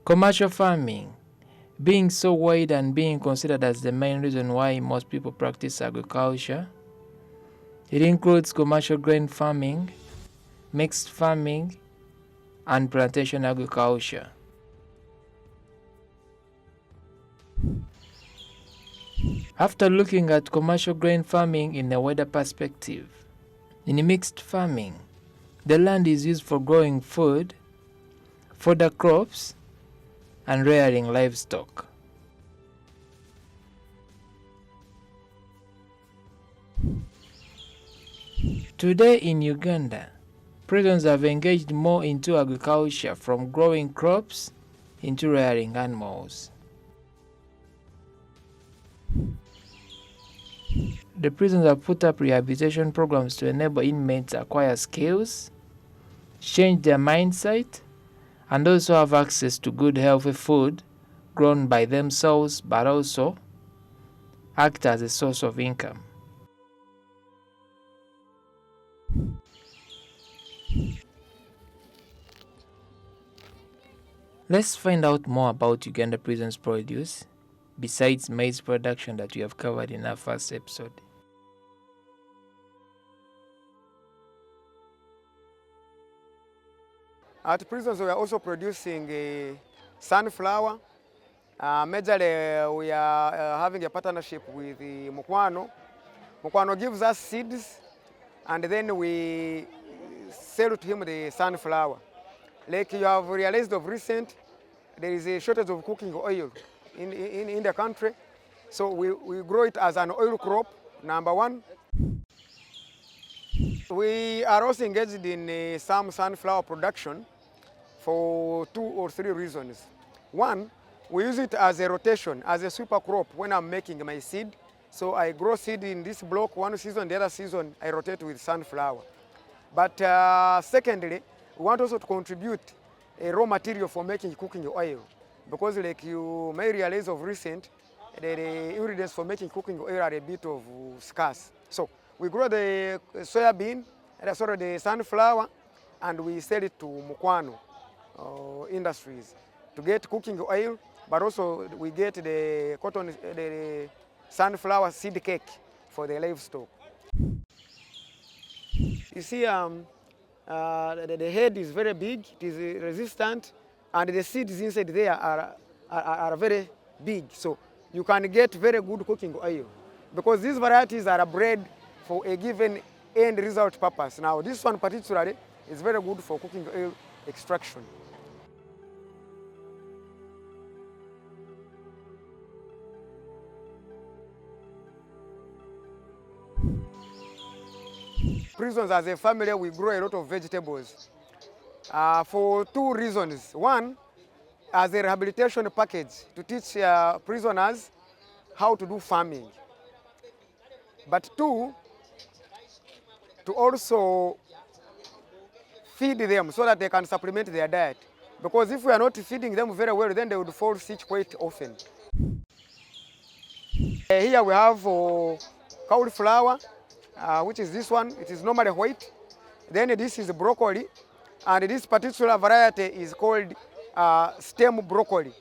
Commercial farming, being so wide and being considered as the main reason why most people practice agriculture. It includes commercial grain farming, mixed farming, and plantation agriculture. After looking at commercial grain farming in a wider perspective, in mixed farming, the land is used for growing food, fodder crops, and rearing livestock. Today in Uganda, prisons have engaged more into agriculture, from growing crops into rearing animals. The prisons have put up rehabilitation programs to enable inmates acquire skills, change their mindset, and also have access to good healthy food grown by themselves, but also act as a source of income. Let's find out more about Uganda prisons produce, besides maize production that we have covered in our first episode. At prisons, we are also producing sunflower. Majorly, we are having a partnership with Mukwano. Mukwano gives us seeds, and then we sell to him the sunflower. Like you have realized of recent, there is a shortage of cooking oil in the country. So we grow it as an oil crop, number one. We are also engaged in some sunflower production for 2 or 3 reasons. One, we use it as a rotation, as a super crop when I'm making my seed. So I grow seed in this block one season, the other season I rotate with sunflower. But secondly, we want also to contribute a raw material for making cooking oil. Because like you may realize of recent, the ingredients for making cooking oil are a bit of scarce. So we grow the soybean, the sunflower, and we sell it to Mukwano industries to get cooking oil, but also we get the cotton, the sunflower seed cake for the livestock. You see, the head is very big, it is resistant, and the seeds inside there are very big. So you can get very good cooking oil because these varieties are bred for a given end result purpose. Now, this one particularly is very good for cooking oil extraction. Prisons as a family, we grow a lot of vegetables for 2 reasons. One, as a rehabilitation package to teach prisoners how to do farming. But 2, to also feed them so that they can supplement their diet. Because if we are not feeding them very well, then they would fall sick quite often. Here we have cauliflower, which is this one. It is normally white. Then this is broccoli, and this particular variety is called stem broccoli.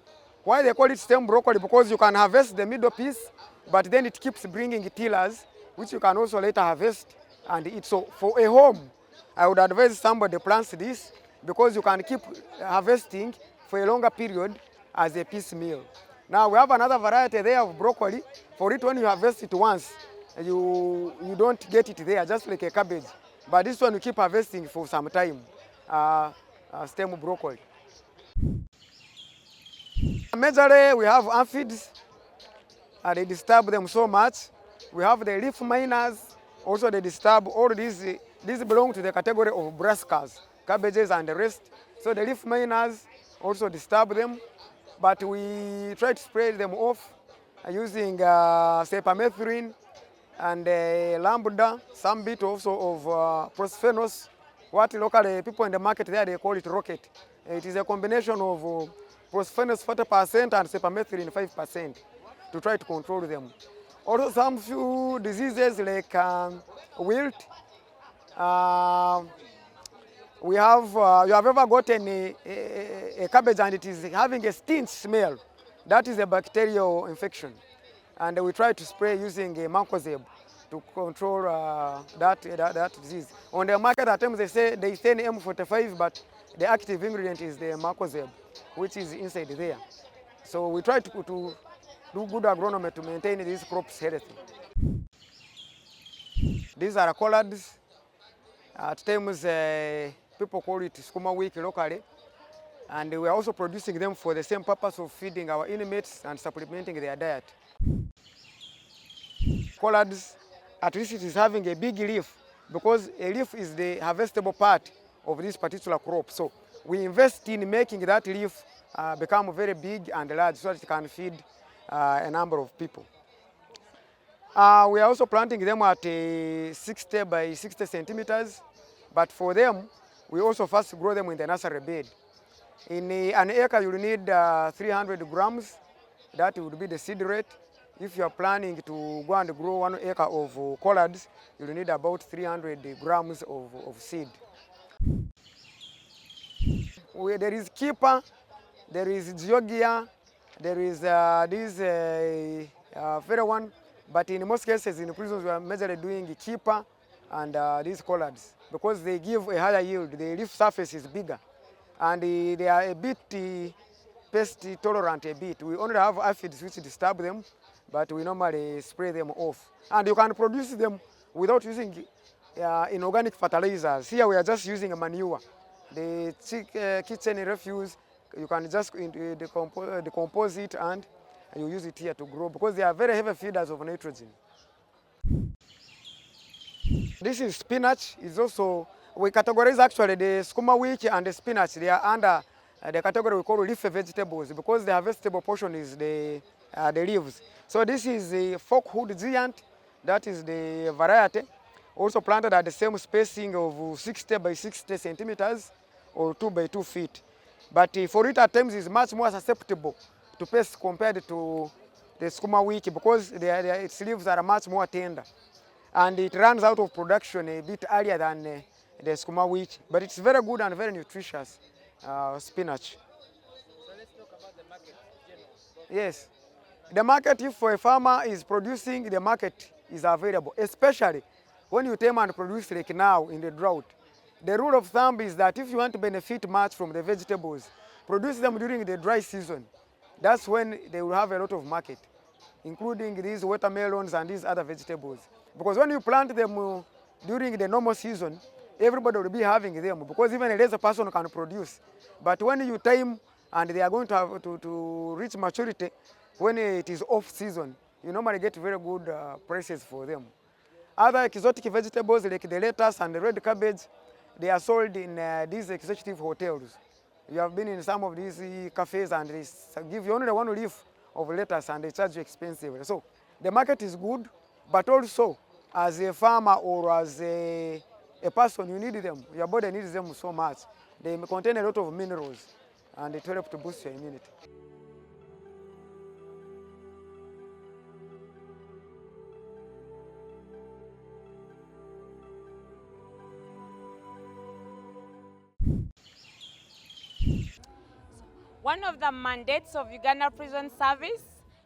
Why they call it stem broccoli? Because you can harvest the middle piece, but then it keeps bringing tillers, which you can also later harvest and eat. So for a home, I would advise somebody plants this because you can keep harvesting for a longer period as a piecemeal. Now we have another variety there of broccoli. For it, when you harvest it once, you don't get it there, just like a cabbage. But this one you keep harvesting for some time, stem broccoli. Majorly, we have aphids. They disturb them so much. We have the leaf miners. Also, they disturb all these. These belong to the category of brassicas, cabbages and the rest. So the leaf miners also disturb them. But we try to spray them off using cypermethrin and lambda, some bit also of prosphenos. What local people in the market there, they call it rocket. It is a combination of prosphenos 40% and cypermethrin 5% to try to control them. Also some few diseases like wilt. We have, you have ever gotten a cabbage and it is having a stink smell. That is a bacterial infection. And we try to spray using a mancozeb to control that disease. On the market at times they say M45, but the active ingredient is the mancozeb, which is inside there. So we try to do good agronomy to maintain these crops healthy. These are collards. At times people call it skuma wiki locally. And we are also producing them for the same purpose of feeding our inmates and supplementing their diet. Collards, at least it is having a big leaf because a leaf is the harvestable part of this particular crop. So we invest in making that leaf become very big and large so that it can feed a number of people. We are also planting them at 60 by 60 centimeters, but for them, we also first grow them in the nursery bed. In an acre, you will need 300 grams. That would be the seed rate. If you are planning to go and grow 1 acre of collards, you will need about 300 grams of seed. There is keeper, there is georgia, there is this very one, but in most cases in prisons we are majorly doing keeper and these collards because they give a higher yield. The leaf surface is bigger and they are a bit pest tolerant a bit. We only have aphids which disturb them, but we normally spray them off. And you can produce them without using inorganic fertilizers. Here we are just using a manure. The kitchen refuse, you can just decompose it and you use it here to grow because they are very heavy feeders of nitrogen. This is spinach. It's also, we categorize actually the skuma wiki and the spinach. They are under the category we call leafy vegetables because the harvestable portion is the leaves. So this is a forkwood giant. That is the variety. Also planted at the same spacing of 60 by 60 centimeters or 2 by 2 feet. But for it at times is much more susceptible to pests compared to the skuma wiki because its leaves are much more tender. And it runs out of production a bit earlier than the skuma wiki. But it's very good and very nutritious spinach. So let's talk about the market in general. Yes. The market, if for a farmer is producing, the market is available, especially when you tame and produce like now in the drought. The rule of thumb is that if you want to benefit much from the vegetables, produce them during the dry season. That's when they will have a lot of market, including these watermelons and these other vegetables. Because when you plant them during the normal season, everybody will be having them because even a lazy person can produce. But when you time and they are going to have to reach maturity, when it is off season, you normally get very good prices for them. Other exotic vegetables like the lettuce and the red cabbage, they are sold in these executive hotels. You have been in some of these cafes and they give you only 1 leaf of lettuce and they charge you expensively. So the market is good, but also as a farmer or as a person, you need them. Your body needs them so much. They contain a lot of minerals and it helps to boost your immunity. One of the mandates of Uganda Prison Service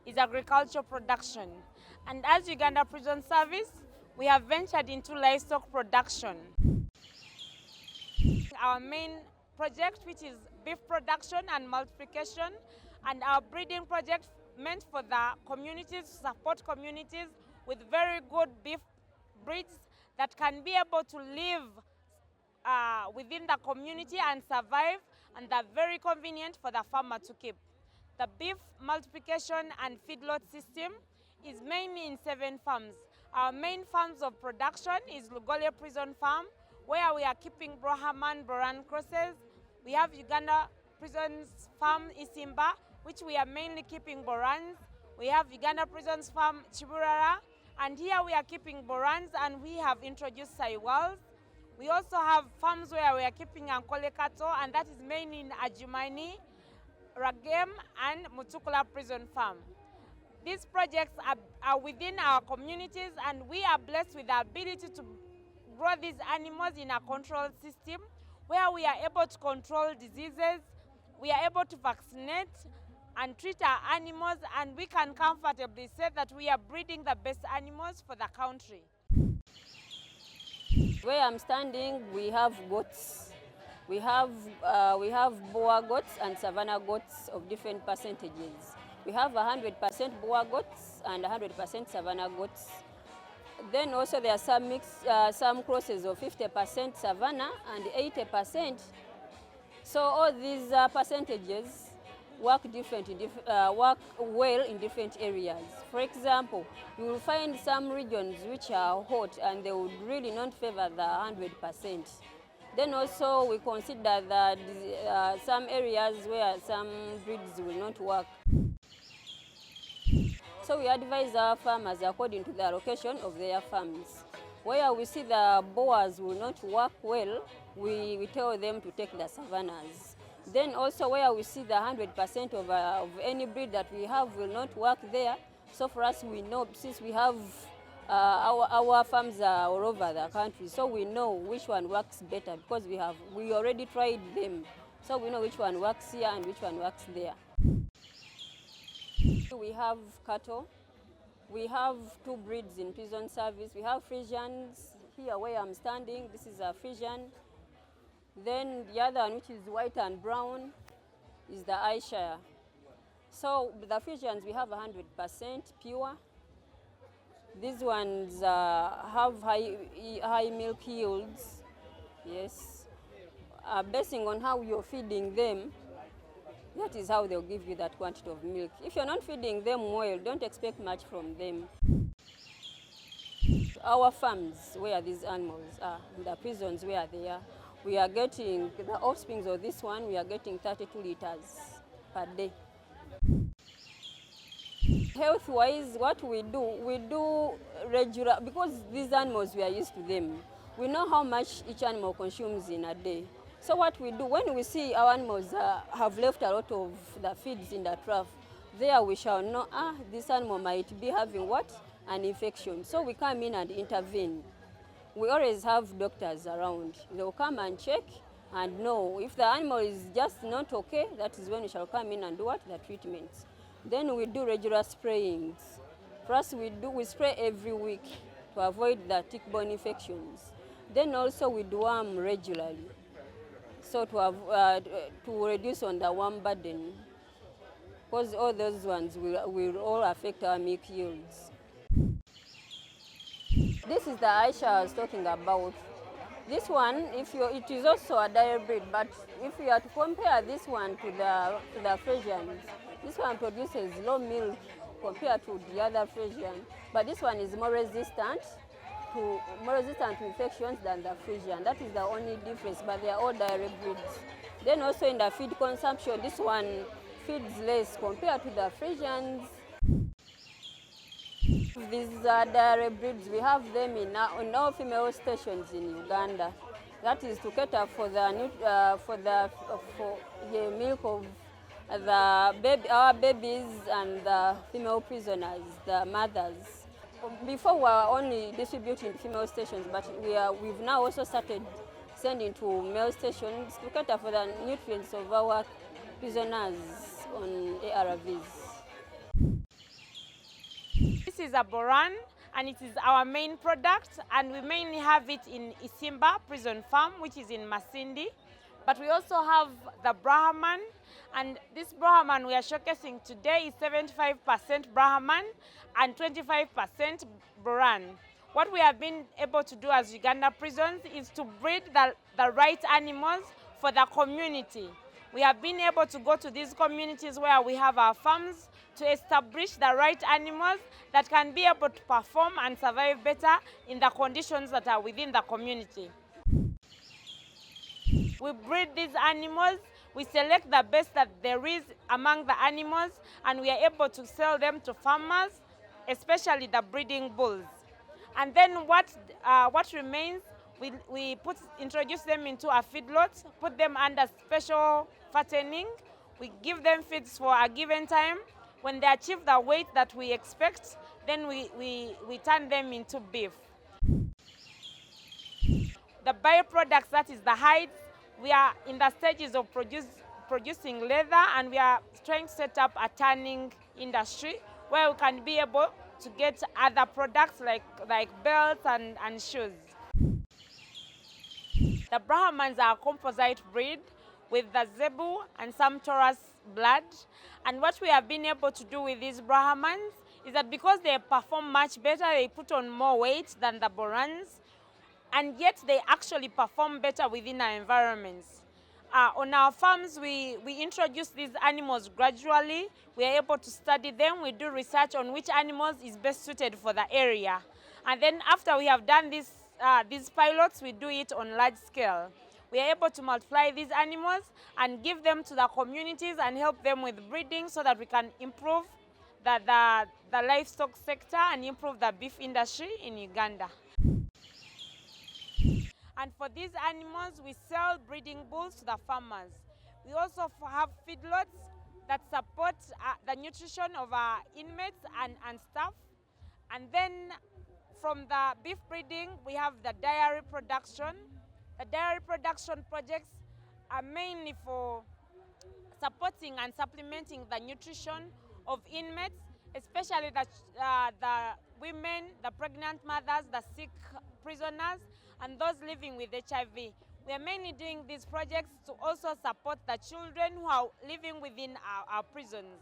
is agricultural production. And as Uganda Prison Service, we have ventured into livestock production. Our main project, which is beef production and multiplication, and our breeding project meant for the communities, to support communities with very good beef breeds that can be able to live within the community and survive, and they're very convenient for the farmer to keep. The beef multiplication and feedlot system is mainly in 7 farms. Our main farms of production is Lugole Prison Farm, where we are keeping Brahman Boran crosses. We have Uganda Prisons Farm Isimba, which we are mainly keeping Borans. We have Uganda Prisons Farm Chiburara, and here we are keeping Borans, and we have introduced Saiwals. We also have farms where we are keeping Ankole cattle, and that is mainly in Ajumaini, Ragem, and Mutukula Prison Farm. These projects are within our communities, and we are blessed with the ability to grow these animals in a controlled system where we are able to control diseases, we are able to vaccinate and treat our animals, and we can comfortably say that we are breeding the best animals for the country. Where I'm standing, we have goats. We have Boer goats and Savannah goats of different percentages. We have 100% Boer goats and 100% Savannah goats. Then also there are some crosses of 50% Savannah and 80%. So all these percentages work well in different areas. For example, you will find some regions which are hot and they would really not favor the 100%. Then also we consider that some areas where some breeds will not work. So we advise our farmers according to the location of their farms. Where we see the Boers will not work well, we tell them to take the Savannahs. Then also where we see the 100% of any breed that we have will not work there. So for us, we know, since we have our farms are all over the country, so we know which one works better because we already tried them. So we know which one works here and which one works there. We have cattle. We have two breeds in prison service. We have Frisians here where I'm standing. This is a Frisian. Then the other one, which is white and brown, is the Ayrshire. So the Frisians, we have 100% pure. These ones have high milk yields. Yes. Basing on how you're feeding them, that is how they'll give you that quantity of milk. If you're not feeding them well, don't expect much from them. Our farms where these animals are, the prisons where they are, we are getting, the offsprings of this one, we are getting 32 liters per day. Health-wise, what we do regular, because these animals, we are used to them. We know how much each animal consumes in a day. So what we do, when we see our animals have left a lot of the feeds in the trough, there we shall know, this animal might be having what? An infection. So we come in and intervene. We always have doctors around. They'll come and check and know if the animal is just not okay, that is when we shall come in and do what? The treatment. Then we do regular sprayings. First we spray every week to avoid the tick-borne infections. Then also we deworm regularly. So to reduce on the worm burden, because all those ones will all affect our milk yields. This is the Ayrshire I was talking about. This one, it is also a dairy breed, but if you are to compare this one to the Frisians, this one produces low milk compared to the other Frisian, but this one is more resistant to infections than the Frisian. That is the only difference, but they are all dairy breeds. Then also in the feed consumption, this one feeds less compared to the Frisians. These dairy breeds, we have them in all female stations in Uganda. That is to cater for the milk of our babies and the female prisoners, the mothers. Before we were only distributing female stations, but we've now also started sending to male stations to cater for the nutrients of our prisoners on ARVs. This is a boran, and it is our main product, and we mainly have it in Isimba Prison Farm, which is in Masindi. But we also have the Brahman, and this Brahman we are showcasing today is 75% Brahman and 25% boran. What we have been able to do as Uganda prisons is to breed the right animals for the community. We have been able to go to these communities where we have our farms to establish the right animals that can be able to perform and survive better in the conditions that are within the community. We breed these animals, we select the best that there is among the animals, and we are able to sell them to farmers, especially the breeding bulls. And then what remains, we introduce them into a feedlot, put them under special fattening. We give them feeds for a given time. When they achieve the weight that we expect, then we turn them into beef. The byproducts, that is the hides, We are in the stages of producing leather, and we are trying to set up a tanning industry where we can be able to get other products like belts and shoes. The Brahmans are a composite breed with the Zebu and some Taurus blood. And what we have been able to do with these Brahmans is that because they perform much better, they put on more weight than the Borans, and yet they actually perform better within our environments. On our farms, we introduce these animals gradually. We are able to study them. We do research on which animals is best suited for the area. And then after we have done these pilots, we do it on large scale. We are able to multiply these animals and give them to the communities and help them with breeding so that we can improve the livestock sector and improve the beef industry in Uganda. And for these animals, we sell breeding bulls to the farmers. We also have feedlots that support the nutrition of our inmates and staff. And then from the beef breeding, we have the dairy production. The dairy production projects are mainly for supporting and supplementing the nutrition of inmates, especially the women, the pregnant mothers, the sick prisoners, and those living with HIV. We are mainly doing these projects to also support the children who are living within our prisons.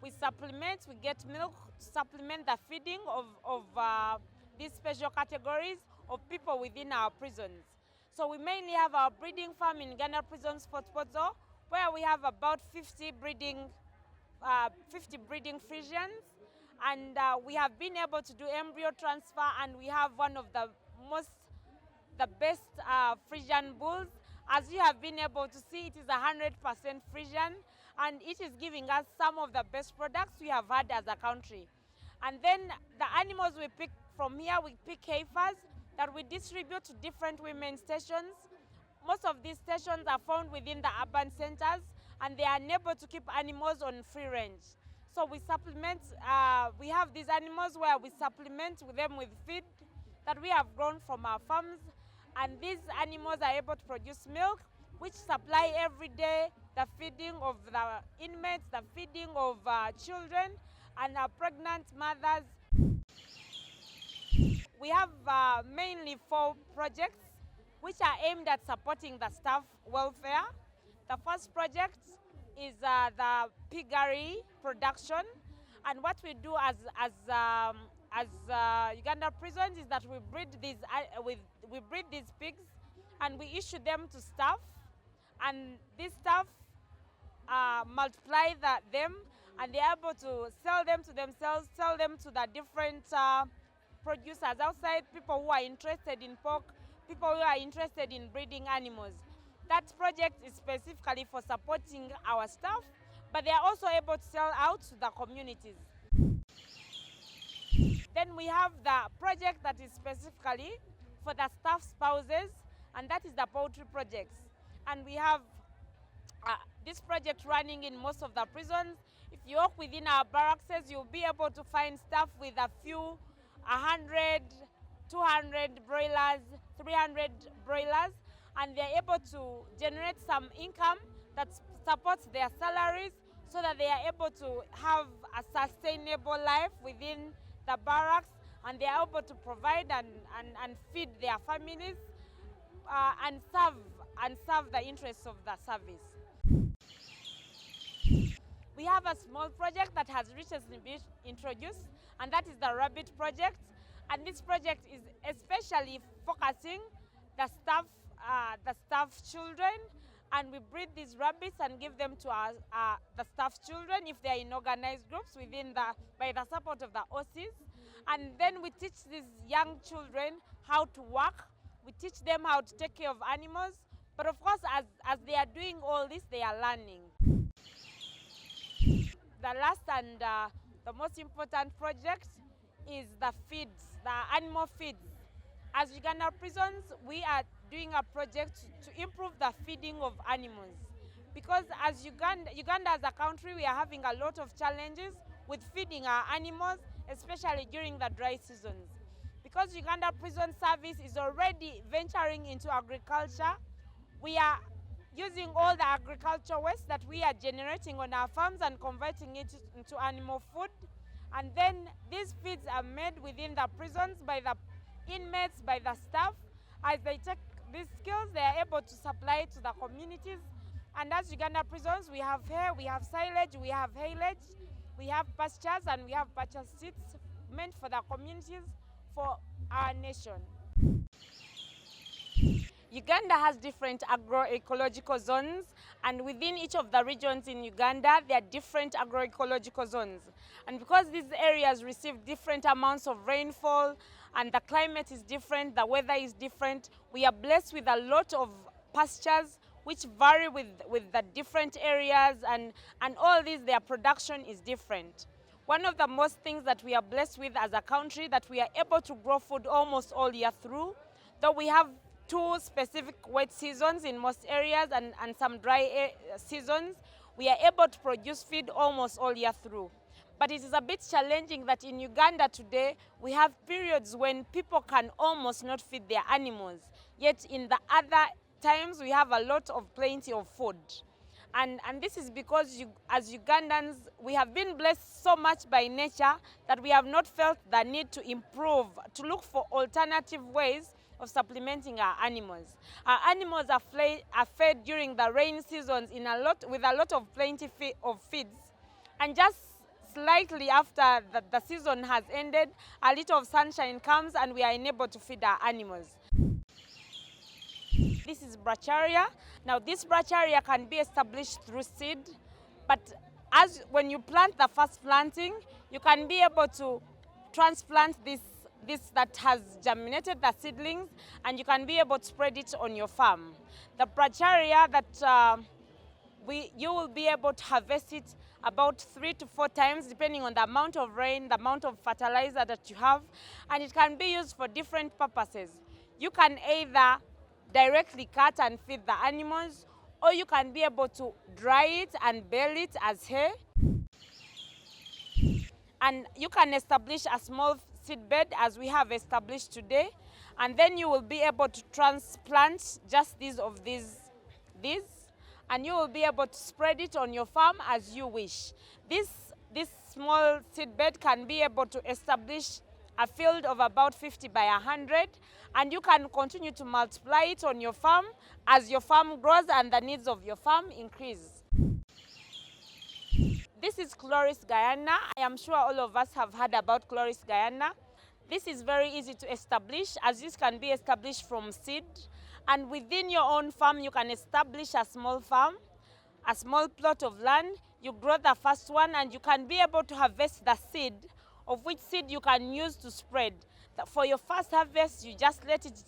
We supplement, we get milk to supplement the feeding of these special categories of people within our prisons. So we mainly have our breeding farm in Uganda Prisons Fort Portal, where we have about 50 breeding Frisians, and we have been able to do embryo transfer, and we have one of the best Frisian bulls. As you have been able to see, it is 100% Frisian, and it is giving us some of the best products we have had as a country. And then the animals we pick from here, we pick heifers that we distribute to different women's stations. Most of these stations are found within the urban centers, and they are unable to keep animals on free range. So we supplement, we have these animals where we supplement them with feed that we have grown from our farms, and these animals are able to produce milk, which supply every day the feeding of the inmates, the feeding of children and pregnant mothers. We have mainly 4 projects which are aimed at supporting the staff welfare. The first project is the piggery production, and what we do as Uganda Prisons is that we breed these pigs, and we issue them to staff, and these staff multiply them, and they're able to sell them to themselves, sell them to the different producers outside, people who are interested in pork, people who are interested in breeding animals. That project is specifically for supporting our staff, but they are also able to sell out to the communities. Then we have the project that is specifically for the staff spouses, and that is the poultry projects. And we have this project running in most of the prisons. If you walk within our barracks, you'll be able to find staff with a few 100, 200 broilers, 300 broilers, and they're able to generate some income that supports their salaries so that they are able to have a sustainable life within the barracks, and they are able to provide and feed their families and serve the interests of the service. We have a small project that has recently been introduced, and that is the rabbit project. And this project is especially focusing the staff children, and we breed these rabbits and give them to the staff children if they are in organized groups by the support of the OCs. And then we teach these young children how to work. We teach them how to take care of animals. But of course, as they are doing all this, they are learning. The last and the most important project is the feeds, the animal feeds. As Uganda Prisons, we are doing a project to improve the feeding of animals. Because as Uganda as a country, we are having a lot of challenges with feeding our animals, especially during the dry seasons. Because Uganda Prison Service is already venturing into agriculture, we are using all the agricultural waste that we are generating on our farms and converting it into animal food. And then these feeds are made within the prisons by the inmates, by the staff. As they take these skills, they are able to supply it to the communities. And as Uganda prisons, we have hay, we have silage, we have haylage, we have pastures, and we have pasture seeds meant for the communities, for our nation. Uganda has different agroecological zones, and within each of the regions in Uganda, there are different agroecological zones. And because these areas receive different amounts of rainfall, and the climate is different, the weather is different, we are blessed with a lot of pastures which vary with the different areas, and all these, their production is different. One of the most things that we are blessed with as a country, that we are able to grow food almost all year through, though we have 2 specific wet seasons in most areas and some dry seasons, we are able to produce feed almost all year through. But it is a bit challenging that in Uganda today, we have periods when people can almost not feed their animals. Yet in the other times, we have a lot of plenty of food. And this is because as Ugandans, we have been blessed so much by nature that we have not felt the need to improve, to look for alternative ways of supplementing our animals. Our animals are fed during the rain seasons with a lot of plenty of feeds. And just slightly after the season has ended, a little of sunshine comes and we are enabled to feed our animals. This is bracharia. Now this bracharia can be established through seed, but when you plant the first planting, you can be able to transplant this that has germinated the seedlings, and you can be able to spread it on your farm. The bracharia that you will be able to harvest it about 3 to 4 times, depending on the amount of rain, the amount of fertilizer that you have, and it can be used for different purposes. You can either directly cut and feed the animals, or you can be able to dry it and bale it as hay. And you can establish a small seed bed as we have established today, and then you will be able to transplant just these, and you will be able to spread it on your farm as you wish. This small seed bed can be able to establish a field of about 50 by 100, and you can continue to multiply it on your farm as your farm grows and the needs of your farm increase. This is Chloris guyana. I am sure all of us have heard about Chloris guyana. This is very easy to establish, as this can be established from seed. And within your own farm, you can establish a small farm, a small plot of land. You grow the first one, and you can be able to harvest the seed, of which seed you can use to spread. For your first harvest, you just let it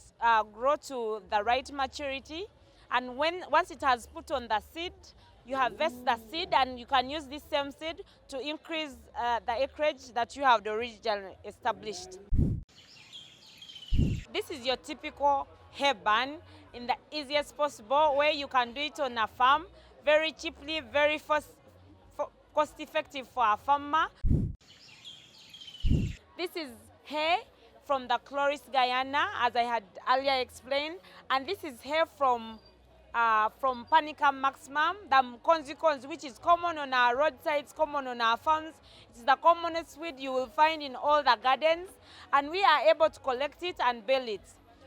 grow to the right maturity. And once it has put on the seed, you harvest the seed, and you can use this same seed to increase the acreage that you have originally established. This is your typical hay barn in the easiest possible way. You can do it on a farm very cheaply, very cost effective for a farmer. This is hay from the Chloris guyana, as I had earlier explained, and this is hay from Panicum maximum, the consequence, which is common on our roadsides, common on our farms. It's the commonest weed you will find in all the gardens, and we are able to collect it and bale it.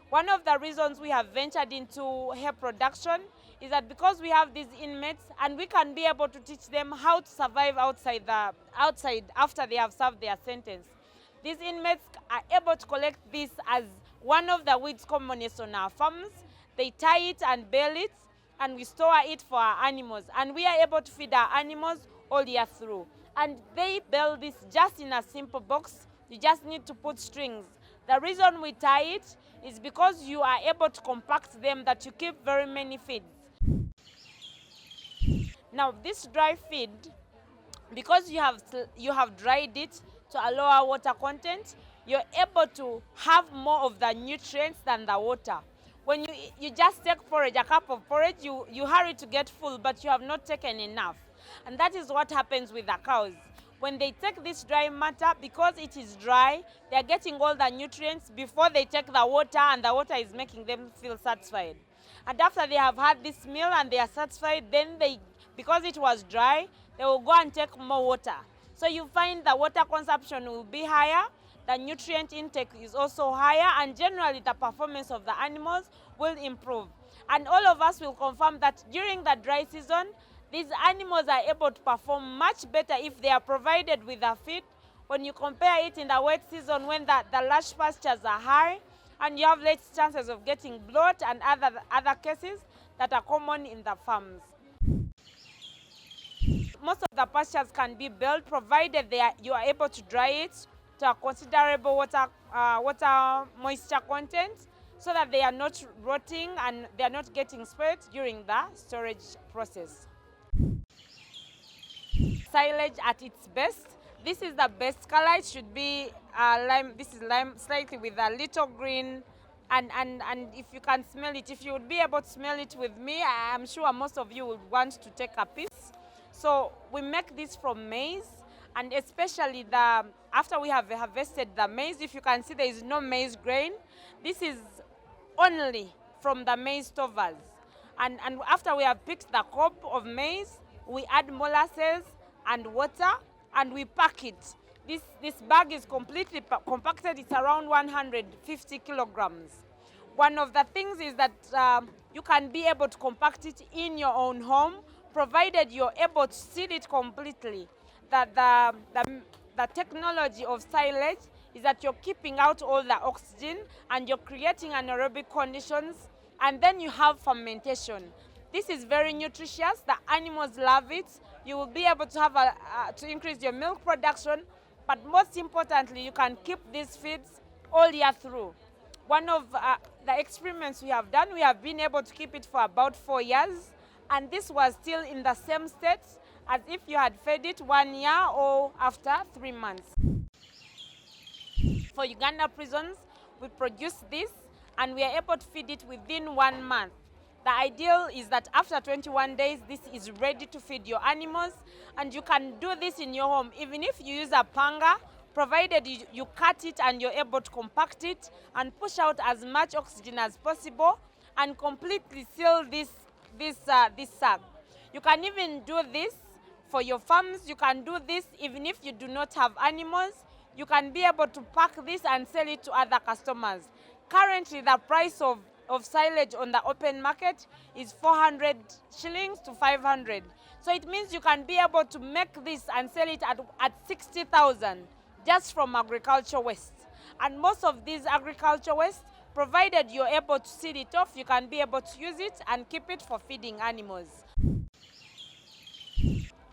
One of the reasons we have ventured into hay production is that because we have these inmates, and we can be able to teach them how to survive outside after they have served their sentence. These inmates are able to collect this as one of the weeds commonest on our farms. They tie it and bale it, and we store it for our animals. And we are able to feed our animals all year through. And they bale this just in a simple box. You just need to put strings. The reason we tie it is because you are able to compact them, that you keep very many feeds. Now this dry feed, because you have dried it to a lower water content, you're able to have more of the nutrients than the water. When you just take porridge, a cup of porridge, you hurry to get full, but you have not taken enough. And that is what happens with the cows. When they take this dry matter, because it is dry, they're getting all the nutrients before they take the water, and the water is making them feel satisfied. And after they have had this meal and they are satisfied, then because it was dry, they will go and take more water. So you find the water consumption will be higher, the nutrient intake is also higher, and generally the performance of the animals will improve. And all of us will confirm that during the dry season, these animals are able to perform much better if they are provided with a feed. When you compare it in the wet season when the lush pastures are high and you have less chances of getting bloat and other cases that are common in the farms. Most of the pastures can be built provided you are able to dry it to a considerable water moisture content so that they are not rotting and they are not getting spoiled during the storage process. Silage at its best. This is the best color. It should be lime. This is lime, slightly with a little green. And if you can smell it, if you would be able to smell it with me, I'm sure most of you would want to take a piece. So we make this from maize, and especially after we have harvested the maize, if you can see there is no maize grain. This is only from the maize stovers. And after we have picked the cob of maize, we add molasses and water, and we pack it. This bag is completely compacted. It's around 150 kilograms. One of the things is that you can be able to compact it in your own home, provided you're able to seal it completely. That the technology of silage is that you're keeping out all the oxygen and you're creating anaerobic conditions, and then you have fermentation. This is very nutritious. The animals love it. You will be able to have to increase your milk production, but most importantly, you can keep these feeds all year through. One of the experiments we have done, we have been able to keep it for about 4 years, and this was still in the same state as if you had fed it 1 year or after 3 months. For Uganda prisons, we produce this and we are able to feed it within 1 month. The ideal is that after 21 days, this is ready to feed your animals, and you can do this in your home, even if you use a panga, provided you cut it and you're able to compact it and push out as much oxygen as possible and completely seal this sac. You can even do this for your farms. You can do this even if you do not have animals. You can be able to pack this and sell it to other customers. Currently, the price of silage on the open market is 400 shillings to 500. So it means you can be able to make this and sell it at 60,000 just from agriculture waste. And most of these agriculture waste, provided you're able to seal it off, you can be able to use it and keep it for feeding animals.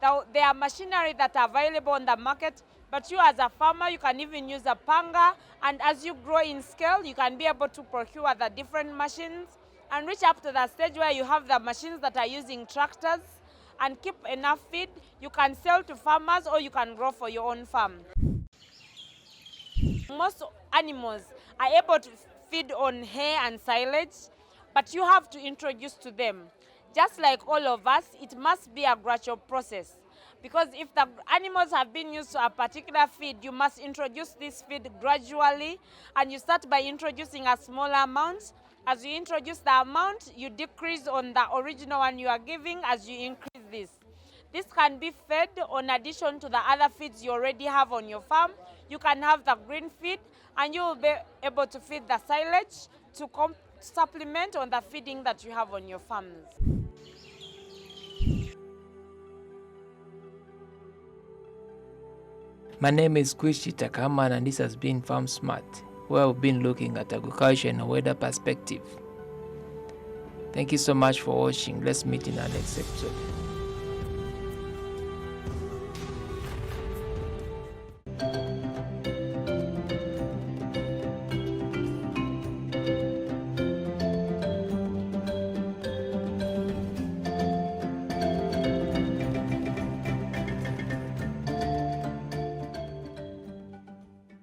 There are machinery that are available on the market, but you as a farmer, you can even use a panga, and as you grow in scale, you can be able to procure the different machines and reach up to the stage where you have the machines that are using tractors and keep enough feed. You can sell to farmers or you can grow for your own farm. Most animals are able to feed on hay and silage, but you have to introduce to them. Just like all of us, it must be a gradual process. Because if the animals have been used to a particular feed, you must introduce this feed gradually, and you start by introducing a smaller amount. As you introduce the amount, you decrease on the original one you are giving as you increase this. This can be fed on addition to the other feeds you already have on your farm. You can have the green feed, and you will be able to feed the silage to supplement on the feeding that you have on your farms. My name is Kwishi Takaman, and this has been Farm Smart, where we've been looking at agriculture in a weather perspective. Thank you so much for watching. Let's meet in our next episode.